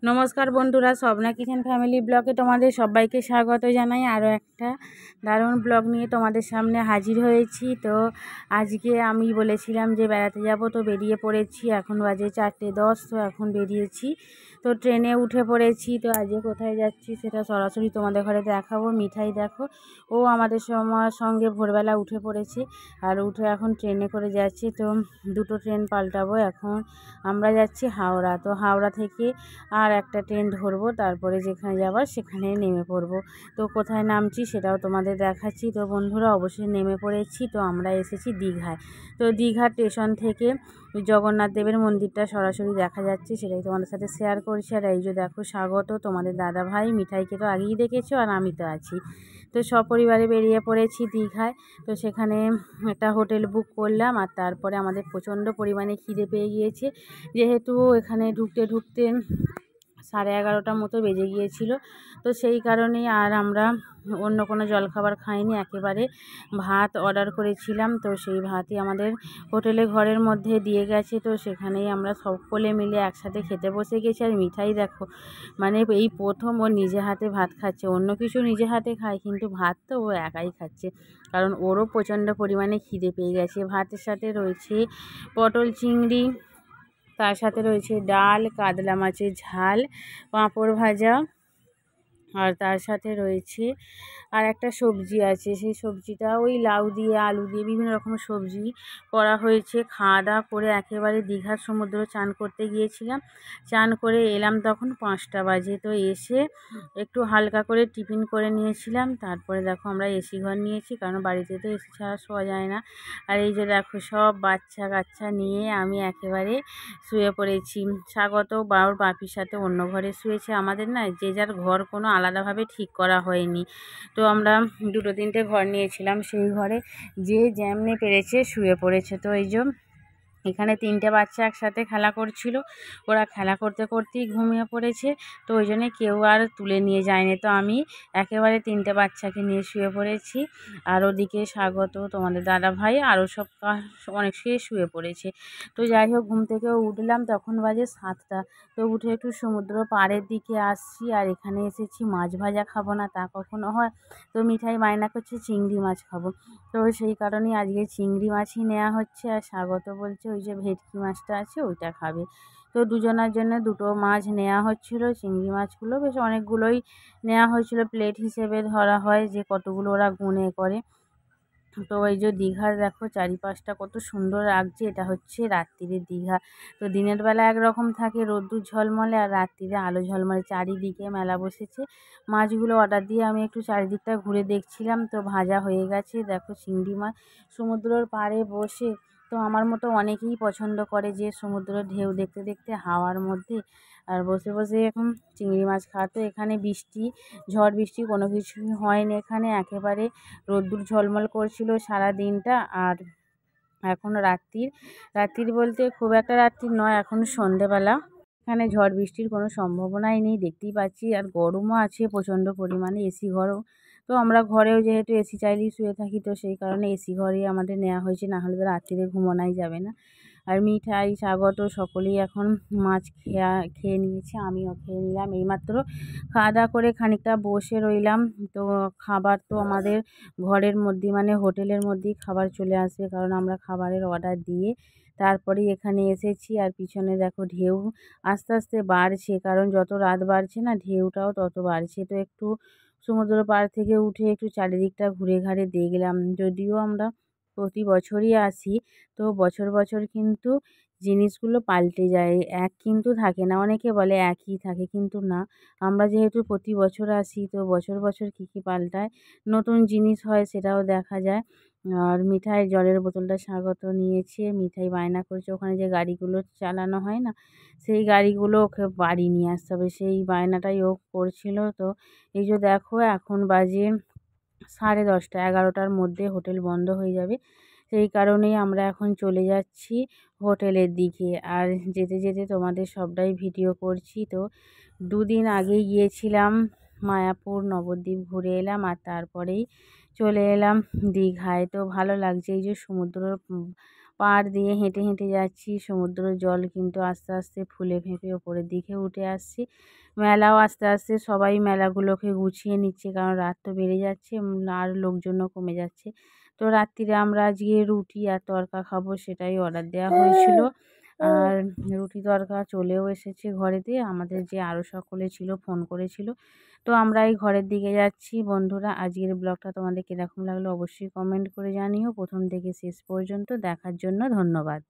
নমস্কার বন্ধুরা, Swapna kitchen family ব্লগে তোমাদের সবাইকে স্বাগত জানাই। আরও একটা দারুণ ব্লগ নিয়ে তোমাদের সামনে হাজির হয়েছি। তো আজকে আমি বলেছিলাম যে বেড়াতে যাব, তো বেরিয়ে পড়েছি। এখন বাজে 4:10। তো এখন বেরিয়েছি, তো ট্রেনে উঠে পড়েছি। তো আজকে কোথায় যাচ্ছি সেটা সরাসরি তোমাদের ঘরে দেখাবো। মিঠাই দেখো, ও আমাদের সঙ্গে ভোরবেলা উঠে পড়েছে, আর উঠে এখন ট্রেনে করে যাচ্ছি। তো দুটো ট্রেন পাল্টাবো। এখন আমরা যাচ্ছি হাওড়া। তো হাওড়া থেকে আর একটা ট্রেন ধরবো, তারপরে যেখানে যাবার সেখানে নেমে পড়বো। তো কোথায় নামছি সেটাও তোমাদের দেখাচ্ছি। তো বন্ধুরা, অবশ্যই নেমে পড়েছি। তো আমরা এসেছি দীঘায়। তো দীঘা স্টেশন থেকে জগন্নাথ দেবের মন্দিরটা সরাসরি দেখা যাচ্ছে, সেটাই তোমাদের সাথে শেয়ার করছি। আর এই যে দেখো, স্বাগত তোমাদের দাদা ভাই। মিঠাইকে তো আগেই দেখেছো, আর আমি তো আছি। তো সপরিবারে বেরিয়ে পড়েছি দীঘায়। তো সেখানে একটা হোটেল বুক করলাম, আর তারপরে আমাদের প্রচণ্ড পরিমাণে খিদে পেয়ে গিয়েছে, যেহেতু এখানে ঢুকতে ঢুকতে 11:30টার মতো বেজে গিয়েছিল। তো সেই কারণেই আর আমরা অন্য কোনো জলখাবার খাইনি, একেবারে ভাত অর্ডার করেছিলাম। তো সেই ভাতই আমাদের হোটেলে ঘরের মধ্যে দিয়ে গেছে। তো সেখানেই আমরা সকলে মিলে একসাথে খেতে বসে গেছি। আর মিঠাই দেখো, মানে এই প্রথম ও নিজে হাতে ভাত খাচ্ছে। অন্য কিছু নিজে হাতে খায়, কিন্তু ভাত তো ও একাই খাচ্ছে, কারণ ওরও প্রচণ্ড পরিমাণে খিদে পেয়ে গেছে। ভাতের সাথে রয়েছে পটল চিংড়ি, তার সাথে রয়েছে ডাল, কাতলা মাছের ঝাল, পাঁপড় ভাজা, আর তার সাথে রয়েছে আর একটা সবজি আছে। সেই সবজিটা ওই লাউ দিয়ে, আলু দিয়ে, বিভিন্ন রকমের সবজি করা হয়েছে। খাওয়া দাওয়া করে একেবারে দীঘার সমুদ্র চান করতে গিয়েছিলাম। চান করে এলাম তখন 5টা বাজে। তো এসে একটু হালকা করে টিফিন করে নিয়েছিলাম। তারপরে দেখো, আমরা এসি ঘর নিয়েছি, কারণ বাড়িতে তো এসি ছাড়া শোয়া যায় না। আর এই যে দেখো, সব বাচ্চা কাচ্চা নিয়ে আমি একেবারে শুয়ে পড়েছি। স্বাগত বাবার বাপির সাথে অন্য ঘরে শুয়েছে। আমাদের না যে যার ঘর কোনো আলাদাভাবে ঠিক করা হয়নি। তো আমরা 2-3টে ঘর নিয়েছিলাম, সেই ঘরে যে যেমনি পেরেছে শুয়ে পড়েছে। তো এই যে এখানে 3টে বাচ্চা একসাথে খেলা করছিল, ওরা খেলা করতে করতেই ঘুমিয়ে পড়েছে। তো ওই জন্যে কেউ আর তুলে নিয়ে যায়নি। তো আমি একেবারে 3টে বাচ্চাকে নিয়ে শুয়ে পড়েছি। আর ওদিকে স্বাগত, তোমাদের দাদা ভাই, আরও সব অনেক শুয়ে পড়েছে। তো যাই হোক, ঘুম থেকে উঠলাম তখন বাজে 7টা। তো উঠে একটু সমুদ্র পাড়ের দিকে আসছি। আর এখানে এসেছি, মাছ ভাজা খাবো না তা কখনো হয়। তো মিঠাই বায়না করছে চিংড়ি মাছ খাবো। তো সেই কারণেই আজকে চিংড়ি মাছই নেওয়া হচ্ছে। আর স্বাগত বলছে ওই যে ভেটকি মাছটা আছে ওইটা খাবে। তো দুজনের জন্য দুটো মাছ নেওয়া হচ্ছিল। চিংড়ি মাছগুলো বেশ অনেকগুলোই নেওয়া হয়েছিল, প্লেট হিসেবে ধরা হয় যে কতগুলো ওরা গুনে করে। তো এই যে দীঘার দেখো চারিপাশটা কত সুন্দর লাগছে। এটা হচ্ছে রাত্রিরের দীঘা। তো দিনের বেলা একরকম থাকে, রোদ্দুর ঝলমলে, আর রাত্রিরে আলো ঝলমলে। চারিদিকে মেলা বসেছে। মাছগুলো অর্ডার দিয়ে আমি একটু চারিদিকটা ঘুরে দেখছিলাম। তো ভাজা হয়ে গেছে দেখো চিংড়ি মাছ। সমুদ্রের পাড়ে বসে, তো আমার মতো অনেকেই পছন্দ করে যে সমুদ্রের ঢেউ দেখতে দেখতে হাওয়ার মধ্যে আর বসে বসে এখন চিংড়ি মাছ খাওয়া। তো এখানে ঝড় বৃষ্টি কোনো কিছুই হয়নি। এখানে একেবারে রোদ্দুর ঝলমল করছিল সারা দিনটা। আর এখন রাত্রির বলতে খুব একটা রাত্রির নয়, এখন সন্ধেবেলা। এখানে ঝড় বৃষ্টির কোনো সম্ভাবনাই নেই, দেখতেই পাচ্ছি। আর গরমও আছে প্রচণ্ড পরিমাণে, এসি ঘরও। তো আমরা ঘরেও যেহেতু এসি চাইলেই শুয়ে থাকি, তো সেই কারণে এসি ঘরেই আমাদের নেওয়া হয়েছে, না হলে তো রাত্রিরে ঘুমোনোই যাবে না। আর মিঠাই, স্বাগত সকলেই এখন মাছ খেয়ে নিয়েছে, আমিও খেয়ে নিলাম। এইমাত্র খাওয়া দাওয়া করে খানিকটা বসে রইলাম। তো খাবার তো আমাদের ঘরের মধ্যে, মানে হোটেলের মধ্যেই খাবার চলে আসবে, কারণ আমরা খাবারের অর্ডার দিয়ে তারপরেই এখানে এসেছি। আর পিছনে দেখো ঢেউ আস্তে আস্তে বাড়ছে, কারণ যত রাত বাড়ছে না ঢেউটাও তত বাড়ছে। তো একটু সমুদ্র পাড় থেকে উঠে একটু চারিদিকটা ঘুরে ঘারে দেখলাম। যদিও আমরা প্রতি বছরই আসি, তো বছর বছর কিন্তু জিনিসগুলো পাল্টে যায়, এক কিন্তু থাকে না। অনেকে বলে একই থাকে, কিন্তু না। আমরা যেহেতু প্রতি বছর আসি, তো বছর বছর কী কী পাল্টায়, নতুন জিনিস হয় সেটাও দেখা যায়। আর মিঠাই জলের বোতলটা স্বাগত নিয়েছে। মিঠাই বায়না করছে ওখানে যে গাড়িগুলো চালানো হয় না, সেই গাড়িগুলো ওকে বাড়ি নিয়ে আসতে হবে, সেই বায়নাটাই ও করছিল। তো এই যে দেখো, এখন বাজে 10:30, 11টার মধ্যে হোটেল বন্ধ হয়ে যাবে। সেই কারণেই আমরা এখন চলে যাচ্ছি হোটেলের দিকে। আর যেতে যেতে তোমাদের সবটাই ভিডিও করছি। তো 2 দিন আগেই গিয়েছিলাম মায়াপুর, নবদ্বীপ ঘুরে এলাম, আর তারপরেই চলে এলাম দীঘায়। তো ভালো লাগছে, এই যে সমুদ্রের পাড় দিয়ে হেঁটে হেঁটে যাচ্ছি। সমুদ্রের জল কিন্তু আস্তে আস্তে ফুলে ফেঁপে ওপরের দিকে উঠে আসছে। মেলাও আস্তে আস্তে সবাই মেলাগুলোকে গুছিয়ে নিচ্ছে, কারণ রাত তো বেড়ে যাচ্ছে আর লোকজনও কমে যাচ্ছে। তো রাত্রিরে আমরা আজকে রুটি আর তড়কা খাবো, সেটাই অর্ডার দেওয়া হয়েছিল। আর রুটি তড়কা চলেও এসেছে ঘরেতে। আমাদের যে আরও সকলে ছিল ফোন করেছিল। তো আমরা এই ঘরের দিকে যাচ্ছি। বন্ধুরা, আজকের ব্লগটা তোমাদের কীরকম লাগলো অবশ্যই কমেন্ট করে জানিও। প্রথম থেকে শেষ পর্যন্ত দেখার জন্য ধন্যবাদ।